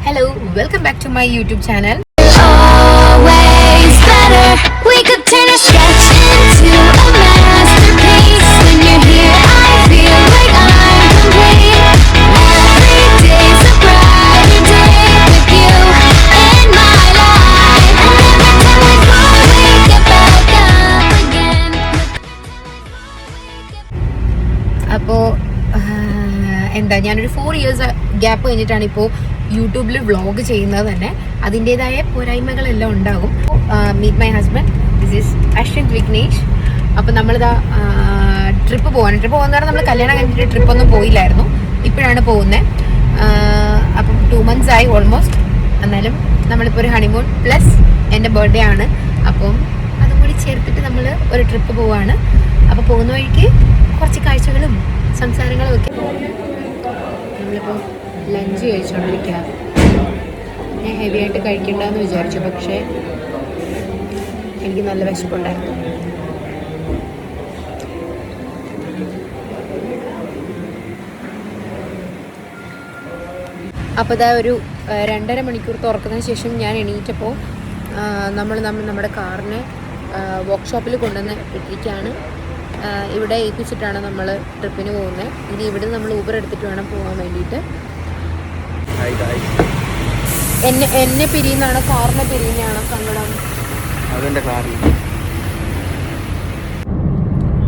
Hello, welcome back to my YouTube channel. Always better. We could turn a sketch into a masterpiece. When you're here, I feel like I'm complete. Every day's a brighter day with you in my life. And every time we fall, we get back up again. അപ്പോൾ എന്താ ഞാനൊരു 4 years gap കഴിഞ്ഞിട്ടാണ് ഇപ്പോൾ യൂട്യൂബിൽ vlog ചെയ്യുന്നത് തന്നെ. അതിൻ്റെതായ പോരായ്മകളെല്ലാം ഉണ്ടാകും. Meet my husband, this is Ashwinth Vignesh. അപ്പോൾ നമ്മളിതാ ട്രിപ്പ് പോകുന്ന നമ്മൾ കല്യാണം കഴിഞ്ഞിട്ട് ട്രിപ്പൊന്നും പോയില്ലായിരുന്നു, ഇപ്പോഴാണ് പോകുന്നത്. അപ്പം 2 months ആയി ഓൾമോസ്റ്റ്. എന്നാലും നമ്മളിപ്പോൾ ഒരു ഹണിമൂൺ പ്ലസ് എൻ്റെ ബർത്ത്ഡേ ആണ്, അപ്പം അതും കൂടി ചേർത്തിട്ട് നമ്മൾ ഒരു ട്രിപ്പ് പോവാണ്. അപ്പോൾ പോകുന്ന വഴിക്ക് കുറച്ച് കാഴ്ചകളും സംസാരങ്ങളും ഒക്കെ. നമ്മളിപ്പോൾ ലഞ്ച് കഴിച്ചുകൊണ്ടിരിക്കുക. ഞാൻ ഹെവി ആയിട്ട് കഴിക്കണ്ടെന്ന് വിചാരിച്ചു, പക്ഷേ എനിക്ക് നല്ല വിശപ്പുണ്ടായിരുന്നു. അപ്പോൾ ഇതാ ഒരു 2.5 മണിക്കൂർ തുറക്കുന്നതിന് ശേഷം ഞാൻ എണീറ്റപ്പോൾ നമ്മുടെ കാറിനെ വർക്ക്ഷോപ്പിൽ കൊണ്ടുവന്ന് ഇട്ടിരിക്കുകയാണ്. ഇവിടെ ഏൽപ്പിച്ചിട്ടാണ് നമ്മൾ ട്രിപ്പിന് പോകുന്നത്. ഇനി ഇവിടെ നമ്മൾ ഊബർ എടുത്തിട്ട് വേണം പോകാൻ വേണ്ടിയിട്ട്. എന്നെ പിരിയുന്നതാണോ കാറിനെ പിരിയുന്നതാണോ സങ്കടം? അതെൻ്റെ കാറിൽ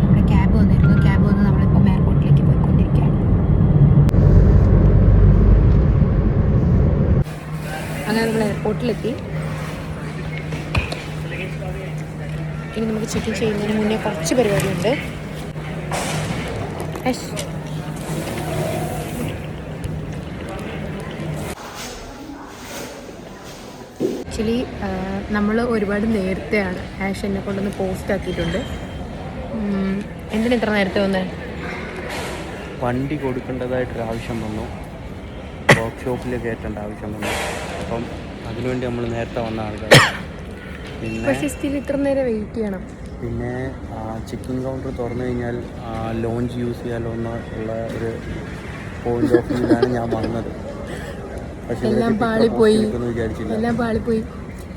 നമ്മുടെ ക്യാബ് വന്നിരുന്നു. ക്യാബ് വന്ന് നമ്മളിപ്പോൾ എയർപോർട്ടിലേക്ക് പോയിക്കൊണ്ടിരിക്കുകയാണ്. അങ്ങനെ നമ്മൾ എയർപോർട്ടിലെത്തി. ഇനി നമുക്ക് ചെക്ക് ചെയ്യുന്നതിന് മുന്നേ കുറച്ച് പരിപാടിയുണ്ട്. ആക്ച്വലി നമ്മൾ ഒരുപാട് നേരത്തെയാണ് ആഷ് എന്നെ കൊണ്ടൊന്ന് പോസ്റ്റ് ആക്കിയിട്ടുണ്ട്. എന്തിനാ ഇത്ര നേരത്തെ വന്നത്? വണ്ടി കൊടുക്കേണ്ടതായിട്ടൊരു ആവശ്യം വന്നു, വർക്ക്ഷോപ്പിൽ കയറ്റേണ്ട ആവശ്യം വന്നു. അപ്പം അതിനുവേണ്ടി നമ്മൾ നേരത്തെ വന്ന ആൾക്കാർ. പക്ഷേ സ്റ്റിൽ ഇത്ര നേരം വെയിറ്റ് ചെയ്യണം. പിന്നെ ചെക്കിംഗ് കൗണ്ടർ തുറന്നു കഴിഞ്ഞാൽ ലോഞ്ച് യൂസ് ചെയ്യാമല്ലോ എന്നുള്ള ഒരു പോയിന്റ് ഓഫ് വ്യൂവിലാണ് ഞാൻ വന്നത്. പക്ഷേ എല്ലാം പാളിപ്പോയി.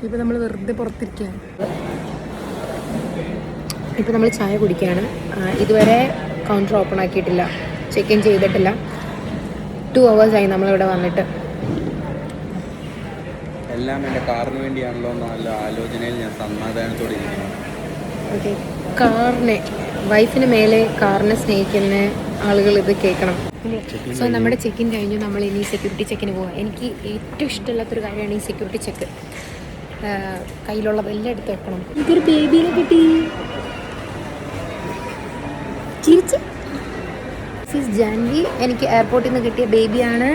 ഇപ്പം നമ്മൾ വെറുതെ പുറത്തിരിക്കുകയാണ്. ഇപ്പം നമ്മൾ ചായ കുടിക്കുകയാണ്. ഇതുവരെ കൗണ്ടർ ഓപ്പൺ ആക്കിയിട്ടില്ല, ചെക്ക് ഇൻ ചെയ്തിട്ടില്ല. 2 hours ആയി നമ്മളിവിടെ വന്നിട്ട്. എല്ലാം എൻ്റെ കാറിന് വേണ്ടിയാണല്ലോ എന്നുള്ള ആലോചനയിൽ ഞാൻ സമാധാനത്തോടെ ഇരിക്കുന്നു. ഓക്കെ, കാറിനെ വൈഫിന് മേലെ കാറിനെ സ്നേഹിക്കുന്ന ആളുകൾ ഇത് കേൾക്കണം. സോ നമ്മുടെ ചെക്കിൻ കഴിഞ്ഞു. നമ്മൾ ഇനി സെക്യൂരിറ്റി ചെക്കിന് പോകാം. എനിക്ക് ഏറ്റവും ഇഷ്ടമില്ലാത്തൊരു കാര്യമാണ് ഈ സെക്യൂരിറ്റി ചെക്ക്. കയ്യിലുള്ളതെല്ലാം എടുത്ത് വെക്കണം. എനിക്കൊരു ബേബീനെ കിട്ടി. ചിരിച്ച് ജാൻവി എനിക്ക് എയർപോർട്ടിൽ നിന്ന് കിട്ടിയ ബേബിയാണ്.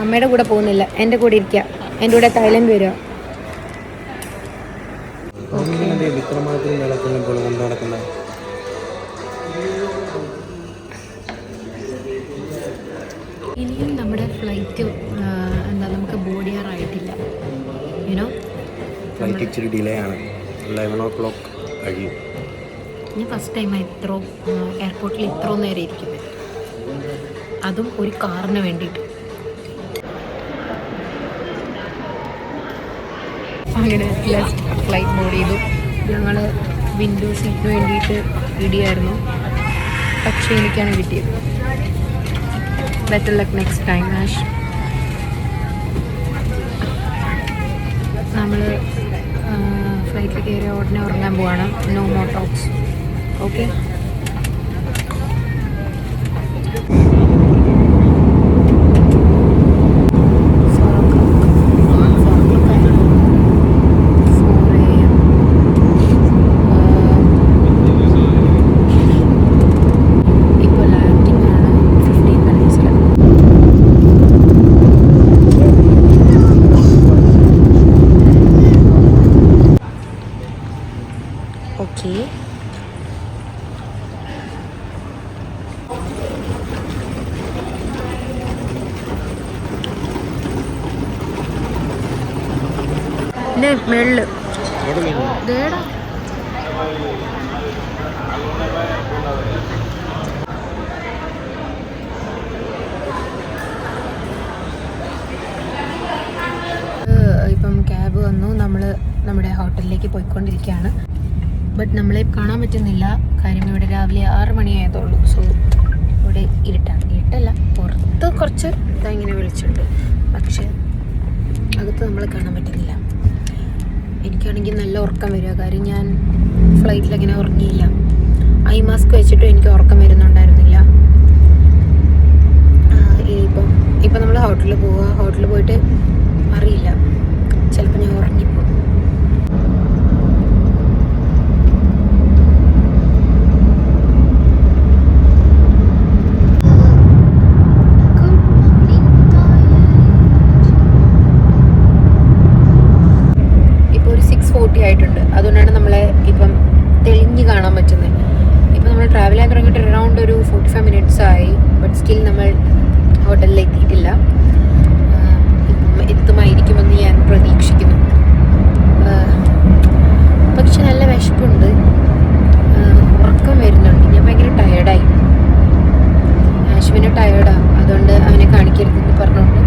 അമ്മയുടെ കൂടെ പോകുന്നില്ല, എൻ്റെ കൂടെ ഇരിക്കുക. എൻ്റെ കൂടെ തായ്ലൻഡ് വരിക. ഇനിയും നമ്മുടെ ഫ്ലൈറ്റ് നമുക്ക് ബോർഡ് ചെയ്യാറായിട്ടില്ല. യുനോ ഫ്ലൈറ്റ് ഇച്ചിരി ഡിലേ ആണ്, 11 o'clock കഴിയും. ഞാൻ ഫസ്റ്റ് ടൈമാണ് എയർപോർട്ടിൽ ഇത്ര നേരം ഇരിക്കുന്നത്, അതും ഒരു കാറിന് വേണ്ടിയിട്ട്. അങ്ങനെ ഫ്ലൈറ്റ് ബോർഡ് ചെയ്തു. ഞങ്ങൾ വിൻഡോ സീറ്റിന് വേണ്ടിയിട്ട് ഇടിയായിരുന്നു, പക്ഷേ എനിക്കാണ് കിട്ടിയത്. Better luck next time Ash. നമ്മൾ ഫ്ലൈറ്റിൽ കയറി ഉടനെ ഉറങ്ങാൻ പോവാണ്. No more talks. ഓക്കെ, മേളില് വന്നു. നമ്മൾ നമ്മുടെ ഹോട്ടലിലേക്ക് പോയിക്കൊണ്ടിരിക്കുകയാണ്. ബട്ട് നമ്മളെ കാണാൻ പറ്റുന്നില്ല. കാര്യം ഇവിടെ രാവിലെ 6 മണിയായതുള്ളൂ. സോ ഇവിടെ ഇരുട്ടല്ല, പുറത്ത് കുറച്ച് ഇങ്ങനെ വിളിച്ചിട്ടുണ്ട്, പക്ഷെ അകത്ത് നമ്മളെ കാണാൻ പറ്റുന്നില്ല. എനിക്കാണെങ്കിൽ നല്ല ഉറക്കം വരിക. കാര്യം ഞാൻ ഫ്ലൈറ്റിലങ്ങനെ ഉറങ്ങിയില്ല. ഐ മാസ്ക് വെച്ചിട്ടും എനിക്ക് ഉറക്കം വരുന്നുണ്ടായിരുന്നില്ല. ഇപ്പം നമ്മൾ ഹോട്ടലിൽ പോവുക. ഹോട്ടലിൽ പോയിട്ട് അറിയില്ല, ചിലപ്പോൾ ഞാൻ ഉറങ്ങിപ്പോകും. ഇപ്പോൾ ഒരു 6:40 ആയിട്ടുണ്ട്. അതുകൊണ്ടാണ് നമ്മളെ ഇപ്പം തെളിഞ്ഞ് കാണാൻ പറ്റുന്നത്. ഇപ്പം നമ്മൾ ട്രാവൽ ചെയ്യാൻ തുടങ്ങിയിട്ട് അറൗണ്ട് ഒരു 45 minutes ആയി. ബട്ട് സ്റ്റിൽ നമ്മൾ ഹോട്ടലിൽ എത്തിയിട്ടില്ല. ഇപ്പം എത്തുമായിരിക്കുമെന്ന് ഞാൻ പ്രതീക്ഷിക്കുന്നു. പക്ഷെ നല്ല വിശപ്പുണ്ട്, ഉറക്കം വരുന്നുണ്ട്. ഞാൻ ഭയങ്കര ടയേർഡായി. ആശുവിനെ ടയേർഡാണ്, അതുകൊണ്ട് അവനെ കാണിക്കരുതെന്ന് പറഞ്ഞുകൊണ്ട്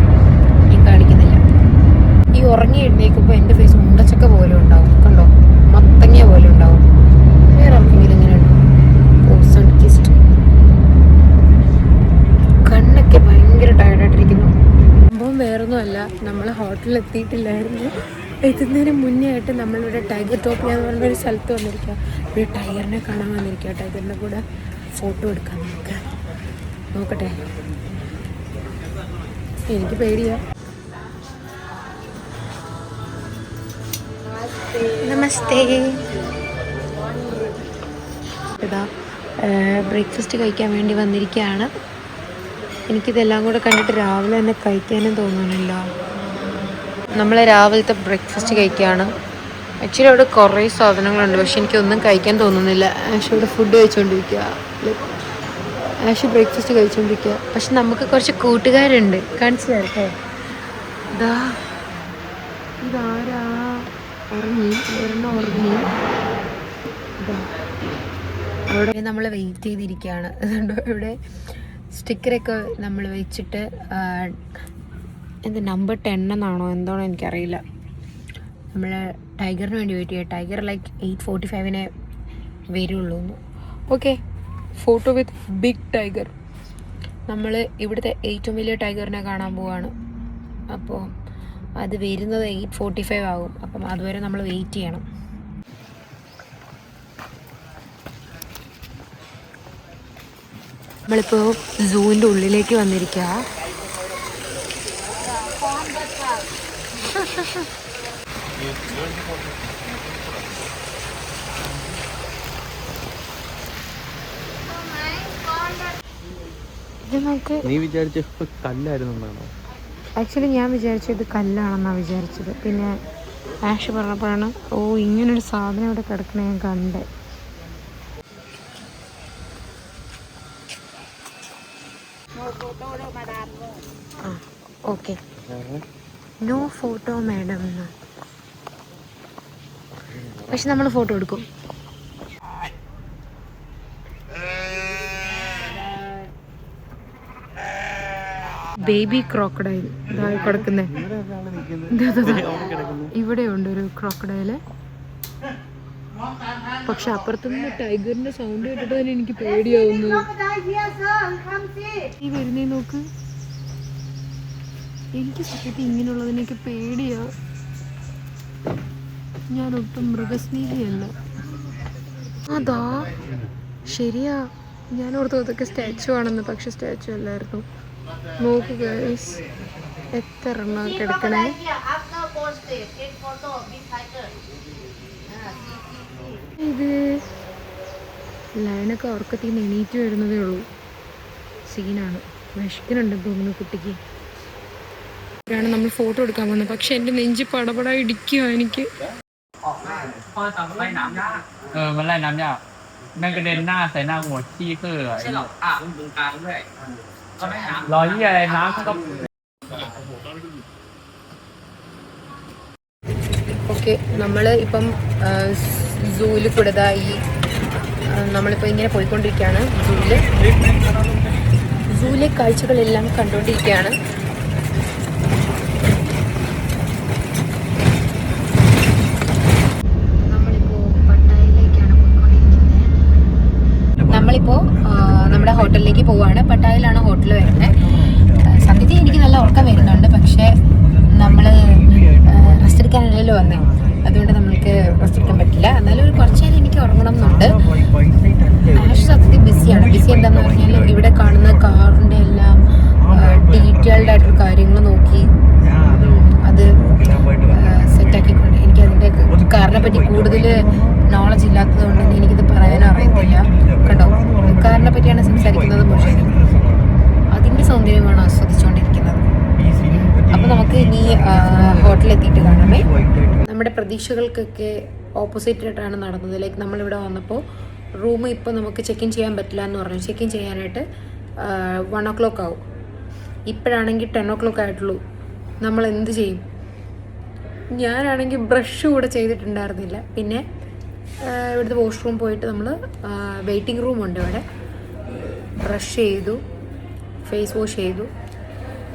ഞാൻ കാണിക്കുന്നില്ല. ഈ ഉറങ്ങി എഴുന്നേക്കുമ്പോൾ എൻ്റെ ഫേസ് മുണ്ടച്ചക്ക പോലെ ഉണ്ടാവും, കണ്ടോ, മത്തങ്ങ പോലെ ഉണ്ടാവും. വേറെ ആർക്കെങ്കിലും ഇങ്ങനെ ഉണ്ടോ? സൺകിസ്റ്റ്. കണ്ണൊക്കെ ഭയങ്കര ടയർഡായിട്ടിരിക്കുന്നു. സംഭവം വേറൊന്നുമല്ല, നമ്മൾ ഹോട്ടലിൽ എത്തിയിട്ടില്ലായിരുന്നു. എത്തുന്നതിന് മുന്നേ ആയിട്ട് നമ്മളിവിടെ ടൈഗർ ടോപ്പിയ എന്ന് പറഞ്ഞൊരു സ്ഥലത്ത് വന്നിരിക്കുക. ഇവിടെ ടൈഗറിനെ കാണാൻ വന്നിരിക്കുക. ടൈഗറിൻ്റെ കൂടെ ഫോട്ടോ എടുക്കാൻ നോക്കട്ടെ. എനിക്ക് പേടിയാ. നമസ്തേ. ഇതാ ബ്രേക്ക്ഫാസ്റ്റ് കഴിക്കാൻ വേണ്ടി വന്നിരിക്കുകയാണ്. എനിക്കിതെല്ലാം കൂടെ കണ്ടിട്ട് രാവിലെ തന്നെ കഴിക്കാനും തോന്നുന്നില്ല. നമ്മൾ രാവിലത്തെ ബ്രേക്ക്ഫാസ്റ്റ് കഴിക്കുകയാണ്. ആക്ച്വലി അവിടെ കുറേ സാധനങ്ങളുണ്ട്, പക്ഷെ എനിക്കൊന്നും കഴിക്കാൻ തോന്നുന്നില്ല. ആഷ് ഇവിടെ ഫുഡ് കഴിച്ചുകൊണ്ടിരിക്കുക, ആഷ് ബ്രേക്ക്ഫാസ്റ്റ് കഴിച്ചുകൊണ്ടിരിക്കുക. പക്ഷെ നമുക്ക് കുറച്ച് കൂട്ടുകാരുണ്ട്, കാണിച്ചു തരട്ടെ. ഇതാരാ? ഉറങ്ങി, ഉറങ്ങി. അവിടെ നമ്മൾ വെയിറ്റ് ചെയ്തിരിക്കുകയാണ്. അതുകൊണ്ട് ഇവിടെ സ്റ്റിക്കറൊക്കെ നമ്മൾ വെച്ചിട്ട് എന്ത് നമ്പർ 10 എന്നാണോ എന്താണോ എനിക്കറിയില്ല. നമ്മൾ ടൈഗറിന് വേണ്ടി വെയിറ്റ് ചെയ്യുക. ടൈഗർ ലൈക്ക് 8:45 വരുള്ളൂ. Okay, photo with big tiger. നമ്മൾ ഇവിടുത്തെ ഏറ്റവും വലിയ ടൈഗറിനെ കാണാൻ പോവാണ്. അപ്പോൾ അത് വരുന്നത് 8:45 ആകും. അപ്പം അതുവരെ നമ്മൾ വെയിറ്റ് ചെയ്യണം. നമ്മളിപ്പോൾ സൂവിൻ്റെ ഉള്ളിലേക്ക് വന്നിരിക്കുക. ഇത് നമുക്ക് നീ വിചാരിച്ച കല്ലായിരുന്നാണോ? ആക്ച്വലി ഞാൻ വിചാരിച്ചത് കല്ലാണെന്നാണ് വിചാരിച്ചത്. പിന്നെ ആഷ് പറഞ്ഞപ്പോഴാണ് ഓ ഇങ്ങനൊരു സാധനം ഇവിടെ കിടക്കണ ഞാൻ കണ്ടേ. ഓക്കെ, നോ ഫോട്ടോ മാഡം എന്ന്. പക്ഷെ നമ്മൾ ഫോട്ടോ എടുക്കും. ബേബി ക്രോക്കഡൈൽ ഇതായി കിടക്കുന്നേ. ഇവിടെയുണ്ട് ഒരു ക്രോക്കഡൈല്. പക്ഷെ അപ്പുറത്തുനിന്ന് ടൈഗറിന്റെ സൗണ്ട് കേട്ടിട്ട് തന്നെ എനിക്ക് പേടിയാവുന്നു. ഈ വരുന്നേ നോക്ക്. എനിക്ക് സത്യത്തിൽ ഇങ്ങനെയുള്ളതിനൊക്കെ പേടിയാ. ഞാനൊട്ടും മൃഗസ്നേഹിയല്ല. അതാ ശരിയാ, ഞാൻ ഓർത്ത് അതൊക്കെ സ്റ്റാച്ചു ആണെന്ന്. പക്ഷെ സ്റ്റാച്ചു അല്ലായിരുന്നു. നോക്കുക എത്ര എണ്ണം കിടക്കണേ. ഇത് ലയനൊക്കെ ഉറക്കത്തിൽ നിന്ന് എണീറ്റ് വരുന്നതേ ഉള്ളൂ. സീനാണ്. വിശക്കുന്നുണ്ട് തോന്നുന്നു കുട്ടിക്ക്. ാണ് നമ്മൾ ഫോട്ടോ എടുക്കാൻ വന്നത്. പക്ഷെ എൻ്റെ നെഞ്ച് പടപട ഇടിക്കുക എനിക്ക്. ഓക്കെ, നമ്മൾ ഇപ്പം സൂവിൽ കൂടതായി നമ്മളിപ്പോൾ ഇങ്ങനെ പോയിക്കൊണ്ടിരിക്കുകയാണ്. സൂവിലെ കാഴ്ചകളെല്ലാം കണ്ടുകൊണ്ടിരിക്കുകയാണ്. വീട്ടിൽ വരുന്നത്. സത്യത്തിൽ എനിക്ക് നല്ല ഉറക്കം വരുന്നുണ്ട്, പക്ഷേ നമ്മൾ റെസ്റ്റ് എടുക്കാനല്ലല്ലോ വന്നേ, അതുകൊണ്ട് നമ്മൾക്ക് റെസ്റ്റ് എടുക്കാൻ പറ്റില്ല. എന്നാലും ഒരു കുറച്ച് നേരം എനിക്ക് ഉറങ്ങണം എന്നുണ്ട്. ആഷ് സത്യത്തിൽ ബിസിയാണ്. ബിസി എന്താണെന്ന് പറഞ്ഞാൽ ഇവിടെ കാണുന്ന കാറിൻ്റെ എല്ലാം ഡീറ്റെയിൽഡ് ആയിട്ടുള്ള കാര്യങ്ങൾ നോക്കി അത് സെറ്റാക്കിക്കൊണ്ട്, എനിക്ക് അതിൻ്റെ കാറിനെ പറ്റി കൂടുതൽ നോളജ് ഇല്ലാത്തത് കൊണ്ട് തന്നെ എനിക്കിത് പറയാനും അറിയത്തില്ല. കേട്ടോ, കാറിനെ പറ്റിയാണ് സംസാരിക്കുന്നത്, പക്ഷേ അതിൻ്റെ സൗന്ദര്യമാണ് ആസ്വദിച്ചുകൊണ്ടിരിക്കുന്നത്. അപ്പോൾ നമുക്ക് ഇനി ഹോട്ടലെത്തിയിട്ട് കാണാമേ. നമ്മുടെ പ്രതീക്ഷകൾക്കൊക്കെ ഓപ്പോസിറ്റായിട്ടാണ് നടന്നത്. ലൈക്ക് നമ്മളിവിടെ വന്നപ്പോൾ റൂം ഇപ്പോൾ നമുക്ക് ചെക്ക് ഇൻ ചെയ്യാൻ പറ്റില്ല എന്ന് പറഞ്ഞു. ചെക്ക് ഇൻ ചെയ്യാനായിട്ട് 1 o'clock ആവും. ഇപ്പോഴാണെങ്കിൽ 10 o'clock ആയിട്ടുള്ളൂ. നമ്മൾ എന്ത് ചെയ്യും? ഞാനാണെങ്കിൽ ബ്രഷ് കൂടെ ചെയ്തിട്ടുണ്ടായിരുന്നില്ല. പിന്നെ ഇവിടുത്തെ വാഷ്റൂം പോയിട്ട് നമ്മൾ വെയിറ്റിംഗ് റൂമുണ്ട് ഇവിടെ, ബ്രഷ് ചെയ്തു, ഫേസ് വാഷ് ചെയ്തു,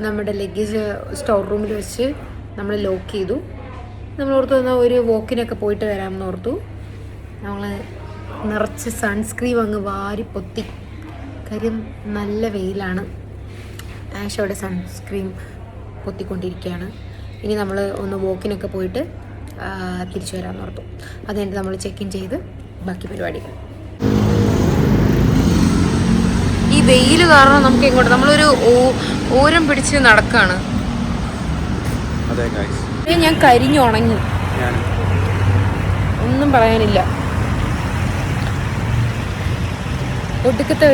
നമ്മുടെ ലഗേജ് സ്റ്റോർ റൂമിൽ വെച്ച് നമ്മൾ ലോക്ക് ചെയ്തു. നമ്മൾ ഓർത്തു തന്നാൽ ഒരു വോക്കിനൊക്കെ പോയിട്ട് വരാമെന്ന് ഓർത്തു. നമ്മൾ നിറച്ച് സൺസ്ക്രീം അങ്ങ് വാരി പൊത്തി. കാര്യം നല്ല വെയിലാണ്. ആഷോടെ സൺസ്ക്രീം പൊത്തിക്കൊണ്ടിരിക്കുകയാണ്. ഇനി നമ്മൾ ഒന്ന് വോക്കിനൊക്കെ പോയിട്ട് തിരിച്ചു വരാമെന്ന് ഓർത്തു. അത് കഴിഞ്ഞിട്ട് നമ്മൾ ചെക്ക് ഇൻ ചെയ്ത് ബാക്കി പരിപാടികൾ. ഈ വെയിൽ കാരണം നമുക്ക് എങ്ങോട്ട്, നമ്മളൊരു ഓരം പിടിച്ച് നടക്കാണ്. ഞാൻ കരിഞ്ഞുണങ്ങി, ഒന്നും പറയാനില്ല. ഒടുക്കത്തെ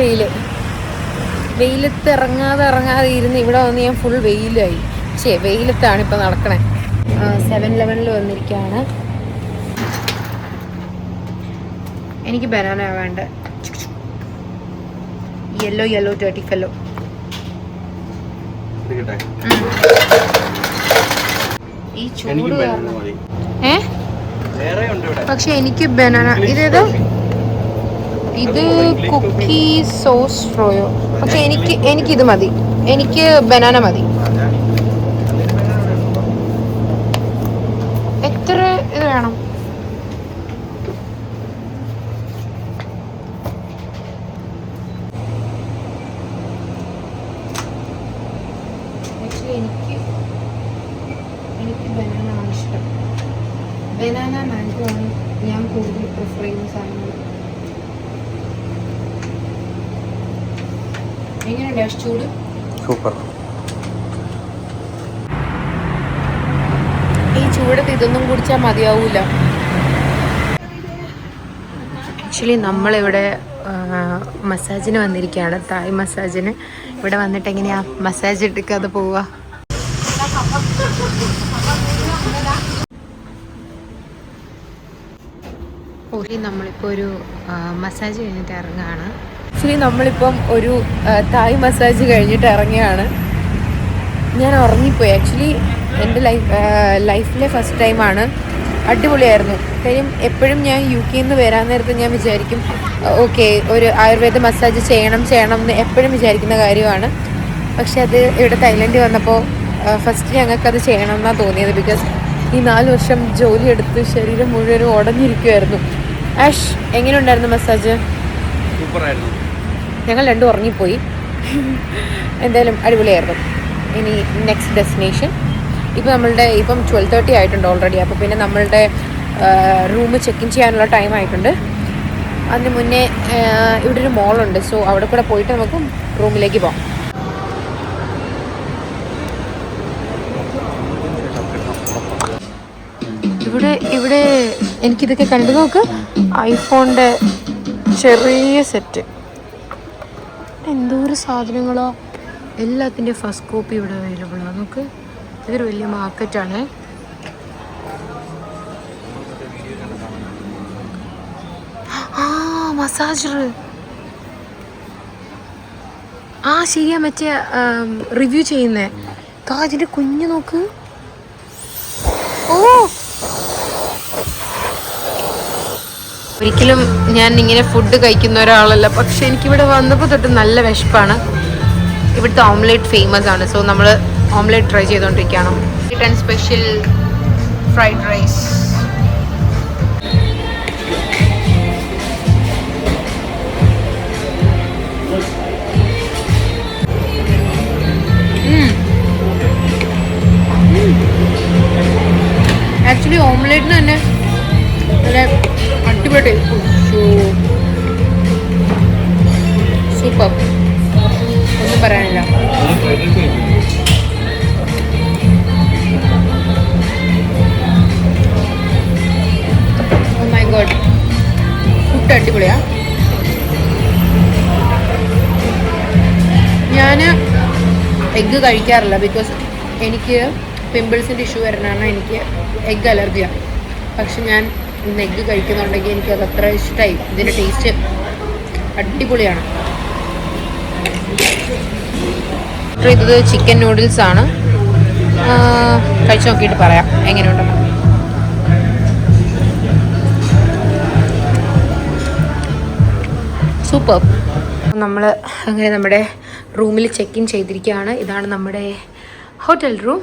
വെയിലത്ത് ഇറങ്ങാതെ ഇരുന്ന് ഇവിടെ വന്ന് ഞാൻ ഫുൾ വെയിലായി. വെയിലത്താണ് ഇപ്പം നടക്കണേ. 7-Eleven വന്നിരിക്കുകയാണ്. എനിക്ക് ബനാന വേണ്ട, യെല്ലോ ഡേർട്ടി ഫെല്ലോ. ഈ ചൂട് പക്ഷെ എനിക്ക് ബനാന. ഇതേതോ ഇത് കുക്കി സോസ് ഫ്രോയോ. പക്ഷെ എനിക്കിത് മതി, എനിക്ക് ബനാന മതി. എത്ര ഇത് വേണം? എനിക്ക് ബനാന ആണ് ഇഷ്ടം. ബനാന മാംഗോ ആണ് ഞാൻ കൂടുതൽ പ്രിഫർ ചെയ്യുന്ന സാധനങ്ങൾ. എങ്ങനെയുണ്ട് ചൂട്? സൂപ്പർ. ഈ ചൂടത്ത് ഇതൊന്നും കുടിച്ചാൽ മതിയാവൂല. ആക്ച്വലി നമ്മളിവിടെ മസാജിന് വന്നിരിക്കുകയാണ്, തായ് മസാജിന്. ഇവിടെ വന്നിട്ട് എങ്ങനെയാ മസാജ് എടുക്കാതെ പോവുക? നമ്മളിപ്പോൾ ഒരു മസാജ് കഴിഞ്ഞിട്ട് ഇറങ്ങുകയാണ്. ആക്ച്വലി നമ്മളിപ്പം ഒരു തായ് മസാജ് കഴിഞ്ഞിട്ട് ഇറങ്ങുകയാണ്. ഞാൻ ഉറങ്ങിപ്പോയി. ആക്ച്വലി എൻ്റെ ലൈഫിലെ ഫസ്റ്റ് ടൈമാണ്. അടിപൊളിയായിരുന്നു. കാര്യം എപ്പോഴും ഞാൻ UK നിന്ന് വരാൻ നേരത്ത് ഞാൻ വിചാരിക്കും ഓക്കെ ഒരു ആയുർവേദ മസാജ് ചെയ്യണം എന്ന് എപ്പോഴും വിചാരിക്കുന്ന കാര്യമാണ്. പക്ഷെ അത് ഇവിടെ തായ്ലൻഡിൽ വന്നപ്പോൾ ഫസ്റ്റ് ഞങ്ങൾക്കത് ചെയ്യണം എന്നാണ് തോന്നിയത്. ബിക്കോസ് ഈ 4 വർഷം ജോലിയെടുത്ത് ശരീരം മുഴുവനും ഉടഞ്ഞിരിക്കുമായിരുന്നു. ആഷ്, എങ്ങനെയുണ്ടായിരുന്നു മസാജ്? സൂപ്പറായിരുന്നു. ഞങ്ങൾ രണ്ടും ഉറങ്ങിപ്പോയി. എന്തായാലും അടിപൊളിയായിരുന്നു. ഇനി നെക്സ്റ്റ് ഡെസ്റ്റിനേഷൻ. ഇപ്പം 12:30 ആയിട്ടുണ്ട് ഓൾറെഡി. അപ്പോൾ പിന്നെ നമ്മളുടെ റൂം ചെക്ക് ഇൻ ചെയ്യാനുള്ള ടൈം ആയിട്ടുണ്ട്. അതിന് മുന്നേ ഇവിടെ ഒരു മോളുണ്ട്, സോ അവിടെ കൂടെ പോയിട്ട് നമുക്ക് റൂമിലേക്ക് പോകാം. ഇവിടെ എനിക്കിതൊക്കെ കണ്ടു നോക്ക്. ഐഫോണിൻ്റെ ചെറിയ സെറ്റ്, എന്തോരം സാധനങ്ങളോ. എല്ലാത്തിൻ്റെ ഫസ്റ്റ് കോപ്പി ഇവിടെ അവൈലബിൾ ആണ്. നോക്ക്, ഇതൊരു വലിയ മാർക്കറ്റാണ്. മസാജർ. ശരിയാ, മറ്റേ റിവ്യൂ ചെയ്യുന്നേ. ഇതിൻ്റെ കുഞ്ഞ് നോക്ക്. ഒരിക്കലും ഞാൻ ഇങ്ങനെ ഫുഡ് കഴിക്കുന്ന ഒരാളല്ല, പക്ഷെ എനിക്കിവിടെ വന്നപ്പോൾ തൊട്ട് നല്ല വിശപ്പാണ്. ഇവിടുത്തെ ഓംലേറ്റ് ഫേമസ് ആണ്, സോ നമ്മൾ ഓംലേറ്റ് ട്രൈ ചെയ്തുകൊണ്ടിരിക്കുകയാണ്. Return special fried rice. Actually ഓംലെറ്റിന് തന്നെ നല്ല അടിപൊളി ടേസ്റ്റ്. സൂപ്പർ, ഒന്നും പറയാനില്ല. ഓ മൈ ഗോഡ്, ഫുഡ് അടിപൊളിയാ. ഞാൻ എഗ്ഗ് കഴിക്കാറില്ല, ബിക്കോസ് എനിക്ക് പിമ്പിൾസിൻ്റെ ഇഷ്യൂ വരുന്നതാണ്, എനിക്ക് എഗ്ഗ് അലർജിയാണ്. പക്ഷെ ഞാൻ ഇന്ന് എഗ്ഗ് കഴിക്കുന്നുണ്ടെങ്കിൽ എനിക്കത് അത്ര ഇഷ്ടമായി. ഇതിൻ്റെ ടേസ്റ്റ് അടിപൊളിയാണ്. ഇത് ചിക്കൻ നൂഡിൽസ് ആണ്. കഴിച്ച് നോക്കിയിട്ട് പറയാം എങ്ങനെയുണ്ടെന്ന്. സൂപ്പർ. നമ്മൾ അങ്ങനെ നമ്മുടെ റൂമിൽ ചെക്ക് ഇൻ ചെയ്തിരിക്കുകയാണ്. ഇതാണ് നമ്മുടെ ഹോട്ടൽ റൂം.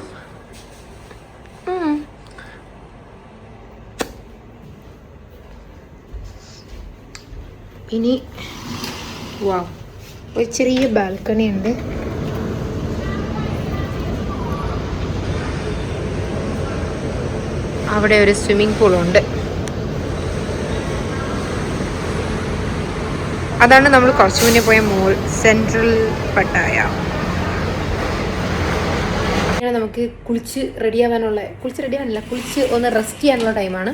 ഇനി വാവ്, ഒരു ചെറിയ ബാൽക്കണി ഉണ്ട്. അവിടെ ഒരു സ്വിമ്മിംഗ് പൂളുണ്ട്. അതാണ് നമ്മൾ കുറച്ച് മുന്നേ പോയ മോൾ, സെൻട്രൽ പട്ടായ. നമുക്ക് കുളിച്ച് റെഡിയാവാനുള്ള, കുളിച്ച് ഒന്ന് റെസ്റ്റ് ചെയ്യാനുള്ള ടൈമാണ്.